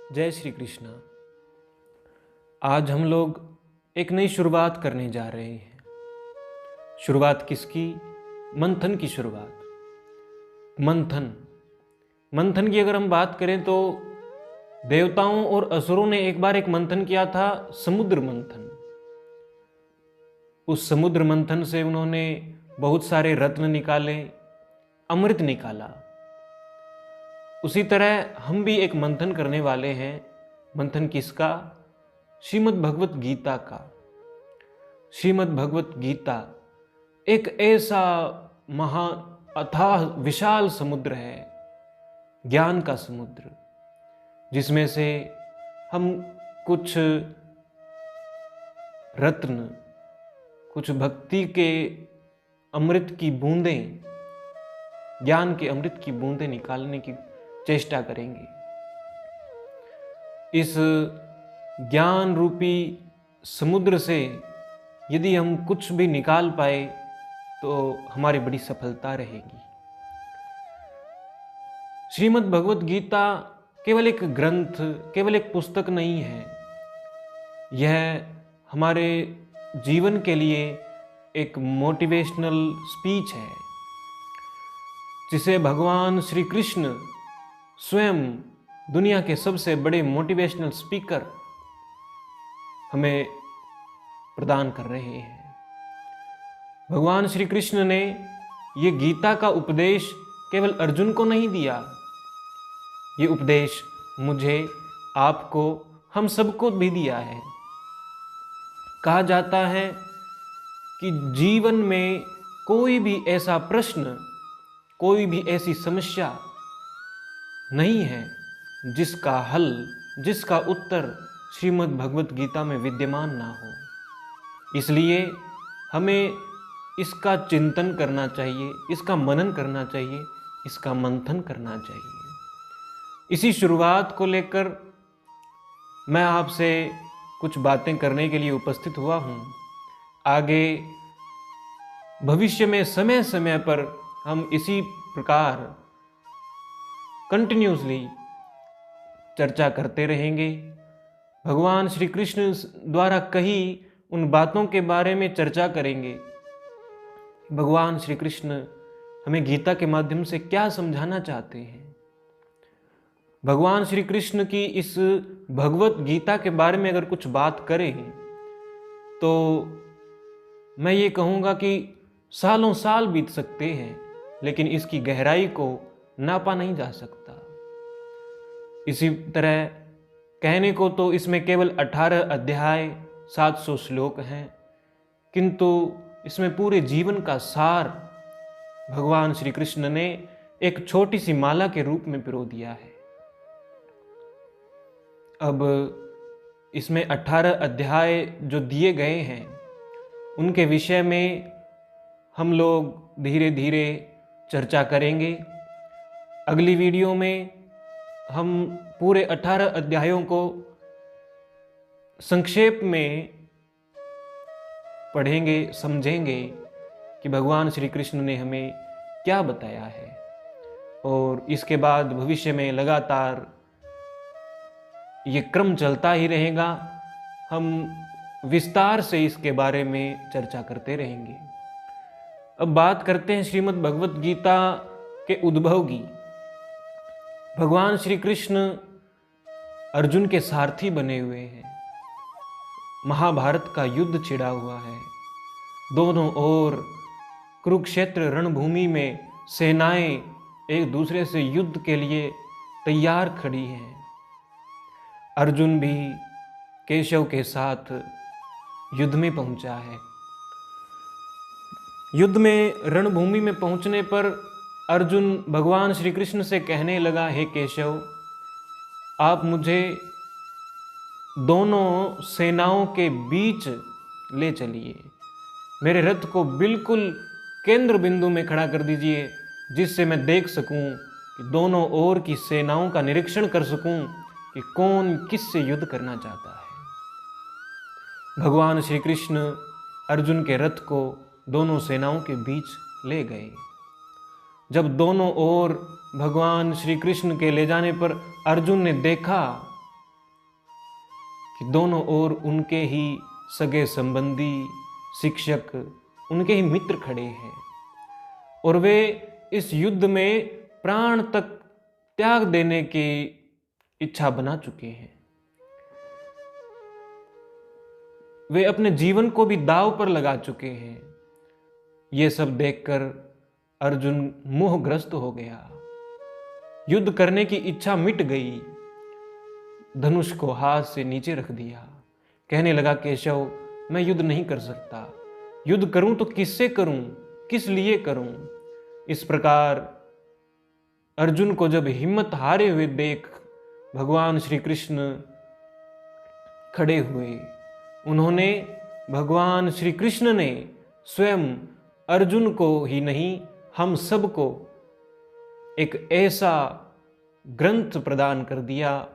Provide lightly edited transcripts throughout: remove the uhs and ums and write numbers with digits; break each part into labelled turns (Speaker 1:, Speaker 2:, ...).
Speaker 1: जय श्री कृष्णा। आज हम लोग एक नई शुरुआत करने जा रहे हैं। शुरुआत किसकी? मंथन की शुरुआत। मंथन की अगर हम बात करें तो देवताओं और असुरों ने एक बार एक मंथन किया था, समुद्र मंथन। उस समुद्र मंथन से उन्होंने बहुत सारे रत्न निकाले, अमृत निकाला। उसी तरह हम भी एक मंथन करने वाले हैं। मंथन किसका? श्रीमद् भगवत गीता का। श्रीमद् भगवत गीता एक ऐसा महा अथाह विशाल समुद्र है, ज्ञान का समुद्र, जिसमें से हम कुछ रत्न, कुछ भक्ति के अमृत की बूंदें, ज्ञान के अमृत की बूंदें निकालने की चेष्टा करेंगे। इस ज्ञान रूपी समुद्र से यदि हम कुछ भी निकाल पाए तो हमारी बड़ी सफलता रहेगी। श्रीमद् भगवत गीता केवल एक ग्रंथ, केवल एक पुस्तक नहीं है। यह हमारे जीवन के लिए एक मोटिवेशनल स्पीच है, जिसे भगवान श्री कृष्ण स्वयं, दुनिया के सबसे बड़े मोटिवेशनल स्पीकर, हमें प्रदान कर रहे हैं। भगवान श्री कृष्ण ने ये गीता का उपदेश केवल अर्जुन को नहीं दिया, ये उपदेश मुझे, आपको, हम सबको भी दिया है। कहा जाता है कि जीवन में कोई भी ऐसा प्रश्न, कोई भी ऐसी समस्या नहीं है जिसका हल, जिसका उत्तर श्रीमद् भगवत गीता में विद्यमान ना हो। इसलिए हमें इसका चिंतन करना चाहिए, इसका मनन करना चाहिए, इसका मंथन करना चाहिए। इसी शुरुआत को लेकर मैं आपसे कुछ बातें करने के लिए उपस्थित हुआ हूँ। आगे भविष्य में समय समय पर हम इसी प्रकार कंटिन्यूसली चर्चा करते रहेंगे। भगवान श्री कृष्ण द्वारा कही उन बातों के बारे में चर्चा करेंगे। भगवान श्री कृष्ण हमें गीता के माध्यम से क्या समझाना चाहते हैं। भगवान श्री कृष्ण की इस भगवत गीता के बारे में अगर कुछ बात करें तो मैं ये कहूँगा कि सालों साल बीत सकते हैं, लेकिन इसकी गहराई को नापा नहीं जा सकता। इसी तरह कहने को तो इसमें केवल 18 अध्याय, 700 श्लोक हैं, किंतु इसमें पूरे जीवन का सार भगवान श्री कृष्ण ने एक छोटी सी माला के रूप में पिरो दिया है। अब इसमें 18 अध्याय जो दिए गए हैं, उनके विषय में हम लोग धीरे धीरे चर्चा करेंगे। अगली वीडियो में हम पूरे 18 अध्यायों को संक्षेप में पढ़ेंगे, समझेंगे कि भगवान श्री कृष्ण ने हमें क्या बताया है। और इसके बाद भविष्य में लगातार ये क्रम चलता ही रहेगा। हम विस्तार से इसके बारे में चर्चा करते रहेंगे। अब बात करते हैं श्रीमद् भगवत गीता के उद्भव की। भगवान श्री कृष्ण अर्जुन के सारथी बने हुए हैं। महाभारत का युद्ध छिड़ा हुआ है। दोनों ओर कुरुक्षेत्र रणभूमि में सेनाएं एक दूसरे से युद्ध के लिए तैयार खड़ी हैं। अर्जुन भी केशव के साथ युद्ध में पहुंचा है। युद्ध में, रणभूमि में पहुंचने पर अर्जुन भगवान श्री कृष्ण से कहने लगा, हे केशव, आप मुझे दोनों सेनाओं के बीच ले चलिए। मेरे रथ को बिल्कुल केंद्र बिंदु में खड़ा कर दीजिए, जिससे मैं देख सकूं कि दोनों ओर की सेनाओं का निरीक्षण कर सकूं कि कौन किससे युद्ध करना चाहता है। भगवान श्री कृष्ण अर्जुन के रथ को दोनों सेनाओं के बीच ले गए। जब दोनों ओर भगवान श्री कृष्ण के ले जाने पर अर्जुन ने देखा कि दोनों ओर उनके ही सगे संबंधी, शिक्षक, उनके ही मित्र खड़े हैं और वे इस युद्ध में प्राण तक त्याग देने की इच्छा बना चुके हैं। वे अपने जीवन को भी दांव पर लगा चुके हैं। ये सब देखकर अर्जुन मोहग्रस्त हो गया। युद्ध करने की इच्छा मिट गई। धनुष को हाथ से नीचे रख दिया। कहने लगा, केशव, मैं युद्ध नहीं कर सकता। युद्ध करूं तो किससे करूं, किस लिए करूं? इस प्रकार अर्जुन को जब हिम्मत हारे हुए देख भगवान श्री कृष्ण खड़े हुए, उन्होंने, भगवान श्री कृष्ण ने स्वयं अर्जुन को ही नहीं, हम सबको एक ऐसा ग्रंथ प्रदान कर दिया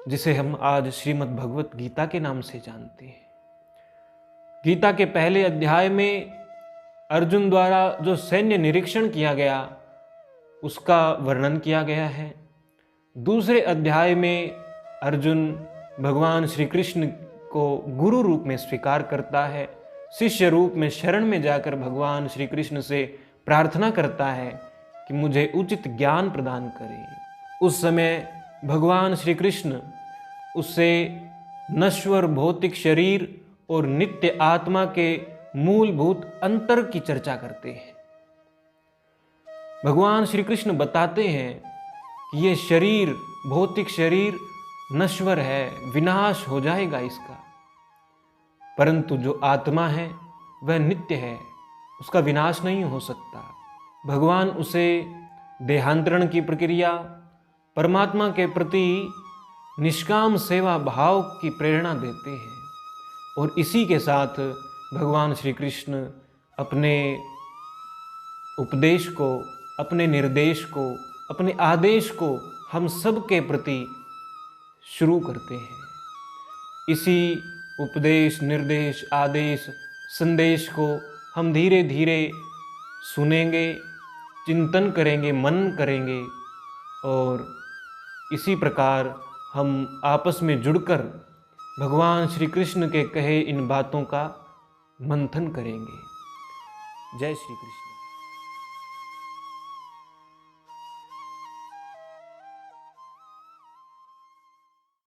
Speaker 1: जिसे हम आज श्रीमद् भगवत गीता के नाम से जानते हैं। गीता के पहले अध्याय में अर्जुन द्वारा जो सैन्य निरीक्षण किया गया उसका वर्णन किया गया है। दूसरे अध्याय में अर्जुन भगवान श्री कृष्ण को गुरु रूप में स्वीकार करता है, शिष्य रूप में शरण में जाकर भगवान श्री कृष्ण से प्रार्थना करता है कि मुझे उचित ज्ञान प्रदान करें। उस समय भगवान श्री कृष्ण उससे नश्वर भौतिक शरीर और नित्य आत्मा के मूलभूत अंतर की चर्चा करते हैं। भगवान श्री कृष्ण बताते हैं कि ये शरीर, भौतिक शरीर नश्वर है, विनाश हो जाएगा इसका, परंतु जो आत्मा है वह नित्य है, उसका विनाश नहीं हो सकता। भगवान उसे देहांतरण की प्रक्रिया, परमात्मा के प्रति निष्काम सेवा भाव की प्रेरणा देते हैं और इसी के साथ भगवान श्री कृष्ण अपने उपदेश को, अपने निर्देश को, अपने आदेश को हम सब के प्रति शुरू करते हैं। इसी उपदेश, निर्देश, आदेश, संदेश को हम धीरे धीरे सुनेंगे, चिंतन करेंगे, मनन करेंगे और इसी प्रकार हम आपस में जुड़कर भगवान श्री कृष्ण के कहे इन बातों का मंथन करेंगे। जय श्री कृष्ण।